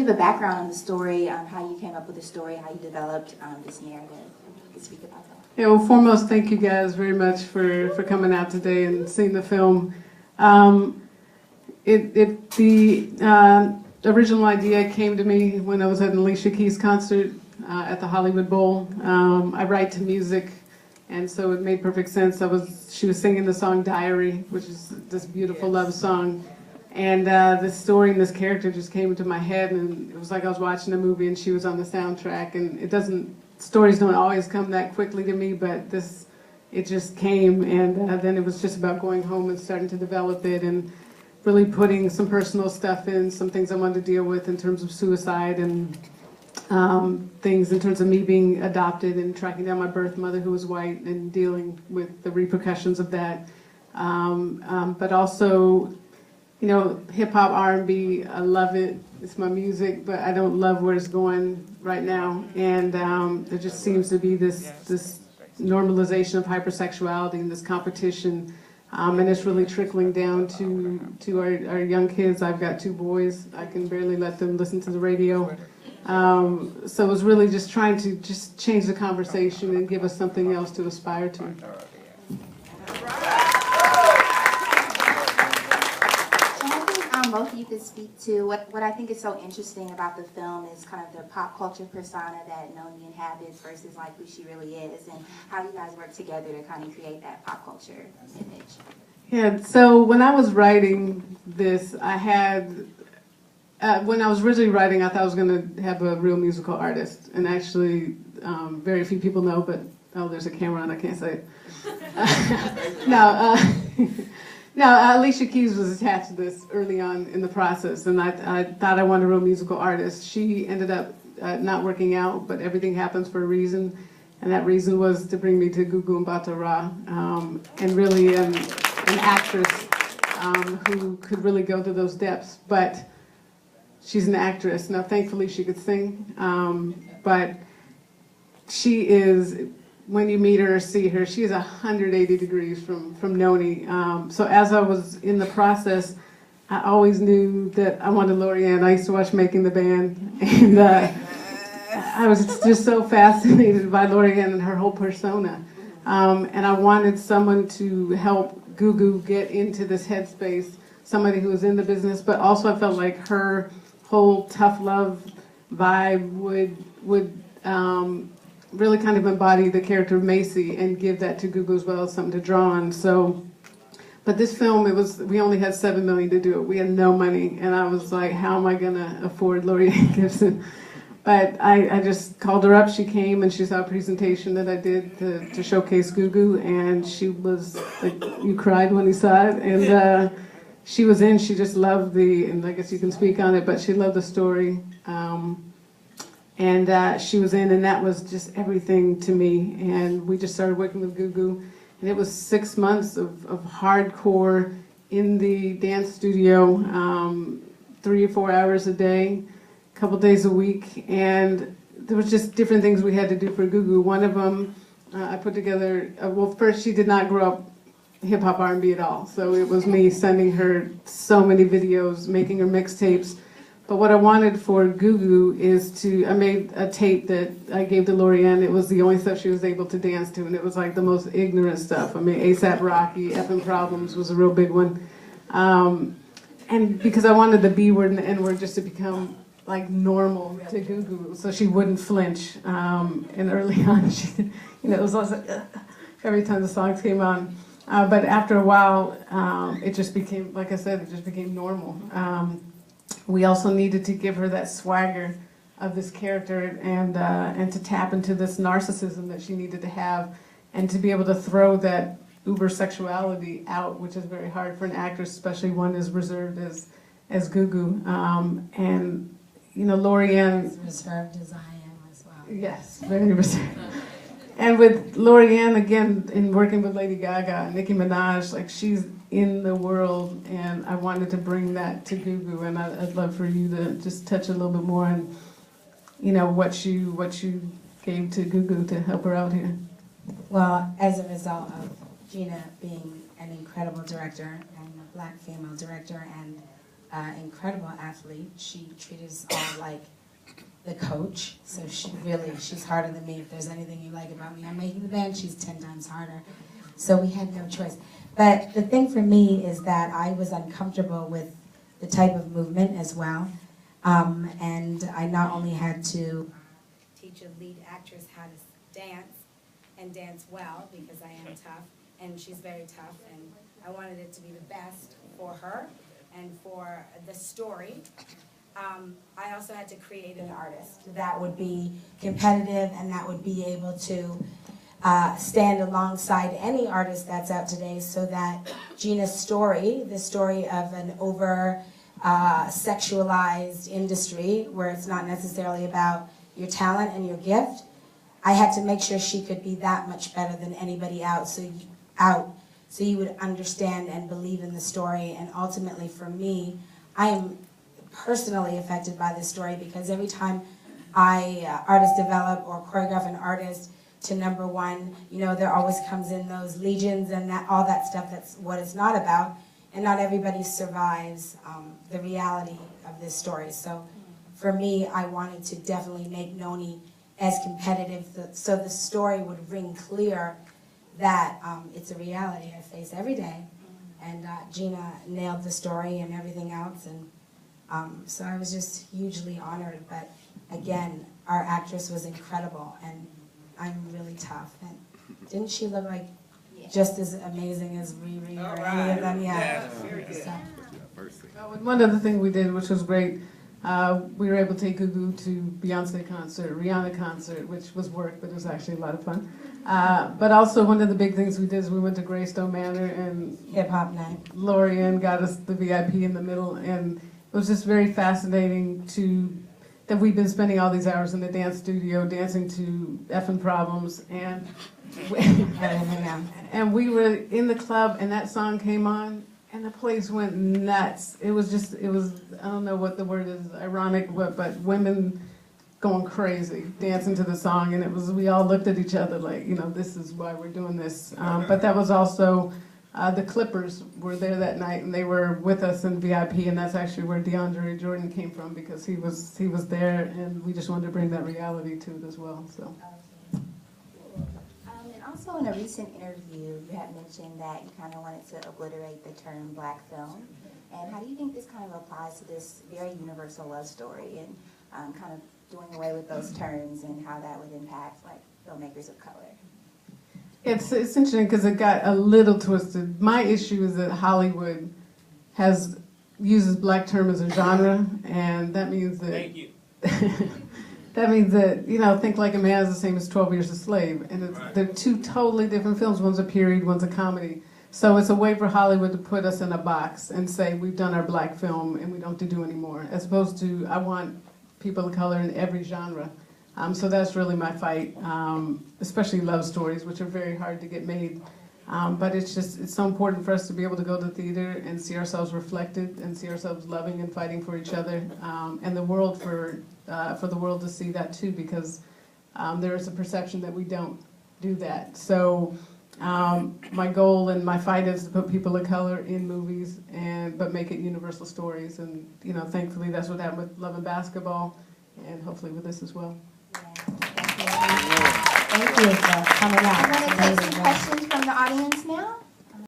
give a background on the story, how you came up with the story, how you developed this narrative. You can speak about that. Yeah, well, foremost, thank you guys very much for coming out today and seeing the film. The original idea came to me when I was at an Alicia Keys concert at the Hollywood Bowl. I write to music, and so it made perfect sense. She was singing the song Diary, which is this beautiful love song. And this story and this character just came into my head, and it was like I was watching a movie and she was on the soundtrack. And stories don't always come that quickly to me, but it just came. And then it was just about going home and starting to develop it and really putting some personal stuff in, some things I wanted to deal with in terms of suicide and things in terms of me being adopted and tracking down my birth mother who was white and dealing with the repercussions of that. But also, you know, hip-hop, R&B, I love it. It's my music, but I don't love where it's going right now. And there just seems to be this normalization of hypersexuality and this competition. And it's really trickling down to our young kids. I've got 2 boys. I can barely let them listen to the radio. So it was really just trying to just change the conversation and give us something else to aspire to. Both of you could speak to what I think is so interesting about the film is kind of the pop culture persona that Noni inhabits versus like who she really is, and how you guys work together to kind of create that pop culture image. Yeah, so when I was writing this, when I was originally writing, I thought I was going to have a real musical artist, and actually very few people know, but there's a camera on, I can't say it. No, Alicia Keys was attached to this early on in the process, and I thought I wanted a real musical artist. She ended up not working out, but everything happens for a reason, and that reason was to bring me to Gugu Mbatha-Raw, and really an actress who could really go to those depths. But she's an actress. Now, thankfully, she could sing, but she is... When you meet her or see her, she is 180 degrees from Noni. So as I was in the process, I always knew that I wanted Laurieann. I used to watch Making the Band, and I was just so fascinated by Laurieann and her whole persona. And I wanted someone to help Gugu get into this headspace, somebody who was in the business, but also I felt like her whole tough love vibe would really kind of embody the character of Macy and give that to Gugu as well, something to draw on. So, but this film, we only had $7 million to do it. We had no money, and I was like, how am I gonna afford Laurieann Gibson? But I just called her up. She came and she saw a presentation that I did to showcase Gugu, and she was like, you cried when you saw it, and she was in. She just loved and I guess you can speak on it, but she loved the story. And she was in, and that was just everything to me. And we just started working with Gugu, and it was 6 months of hardcore in the dance studio, 3 or 4 hours a day, a couple days a week, and there was just different things we had to do for Gugu. One of them, I put together. Well, first, she did not grow up hip hop R&B at all, so it was me sending her so many videos, making her mixtapes. But what I wanted for Gugu is I made a tape that I gave to Laurieann. It was the only stuff she was able to dance to, and it was like the most ignorant stuff. I mean, A$AP Rocky, Effin' Problems was a real big one. And because I wanted the B word and the N word just to become like normal to Gugu, so she wouldn't flinch. And early on, it was always like, every time the songs came on. But after a while, it just became, like I said, it just became normal. We also needed to give her that swagger of this character and to tap into this narcissism that she needed to have, and to be able to throw that uber sexuality out, which is very hard for an actress, especially one as reserved as Gugu. And you know, Laurieann, as reserved as I am as well. Yes, very reserved. And with Laurieann, again, in working with Lady Gaga and Nicki Minaj, like, she's in the world, and I wanted to bring that to Gugu, and I'd love for you to just touch a little bit more on, you know, what you gave to Gugu to help her out here. Well, as a result of Gina being an incredible director and a black female director, and incredible athlete. She treated us all like the coach, so she's harder than me. If there's anything you like about me, I'm making the band, she's 10 times harder. So we had no choice. But the thing for me is that I was uncomfortable with the type of movement as well. And I not only had to teach a lead actress how to dance, and dance well, because I am tough, and she's very tough, and I wanted it to be the best for her and for the story. I also had to create an artist that would be competitive and that would be able to stand alongside any artist that's out today, so that Gina's story, the story of an over sexualized industry where it's not necessarily about your talent and your gift, I had to make sure she could be that much better than anybody else, so you would understand and believe in the story. And ultimately for me, I am personally affected by this story, because every time I artist develop or choreograph an artist to #1, you know, there always comes in those legions and all that stuff. That's what it's not about, and not everybody survives the reality of this story. So for me, I wanted to definitely make Noni as competitive, so the story would ring clear that it's a reality I face every day. And Gina nailed the story and everything else, and so I was just hugely honored. But again, our actress was incredible, and I'm really tough. And didn't she look like just as amazing as Riri or any of them? Yeah. Very good. So. One other thing we did, which was great, we were able to take Gugu to Beyonce concert, Rihanna concert, which was work, but it was actually a lot of fun. But also one of the big things we did is we went to Greystone Manor, and Hip hop night. Laurieann got us the VIP in the middle, and it was just very fascinating that we've been spending all these hours in the dance studio dancing to Effin' Problems, and we were in the club, and that song came on, and the place went nuts. It was, I don't know what the word is, ironic, but women going crazy, dancing to the song, and we all looked at each other like, you know, this is why we're doing this. But that was also, the Clippers were there that night, and they were with us in VIP, and that's actually where DeAndre Jordan came from, because he was there, and we just wanted to bring that reality to it as well. So. And also in a recent interview, you had mentioned that you kind of wanted to obliterate the term black film. And how do you think this kind of applies to this very universal love story, and kind of doing away with those terms, and how that would impact like filmmakers of color? It's interesting because it got a little twisted. My issue is that Hollywood uses black term as a genre, and that means that Thank you. that means that, you know, Think Like a Man is the same as 12 Years a Slave, and they're two totally different films. One's a period, one's a comedy. So it's a way for Hollywood to put us in a box and say we've done our black film and we don't have to do anymore, as opposed to I want people of color in every genre. So that's really my fight, especially love stories, which are very hard to get made. But it's so important for us to be able to go to the theater and see ourselves reflected, and see ourselves loving and fighting for each other, and the world for the world to see that too, because there is a perception that we don't do that. So my goal and my fight is to put people of color in movies, but make it universal stories. And you know, thankfully that's what happened with Love and Basketball, and hopefully with this as well. Thank you for coming out. I'm going to take some questions from the audience now.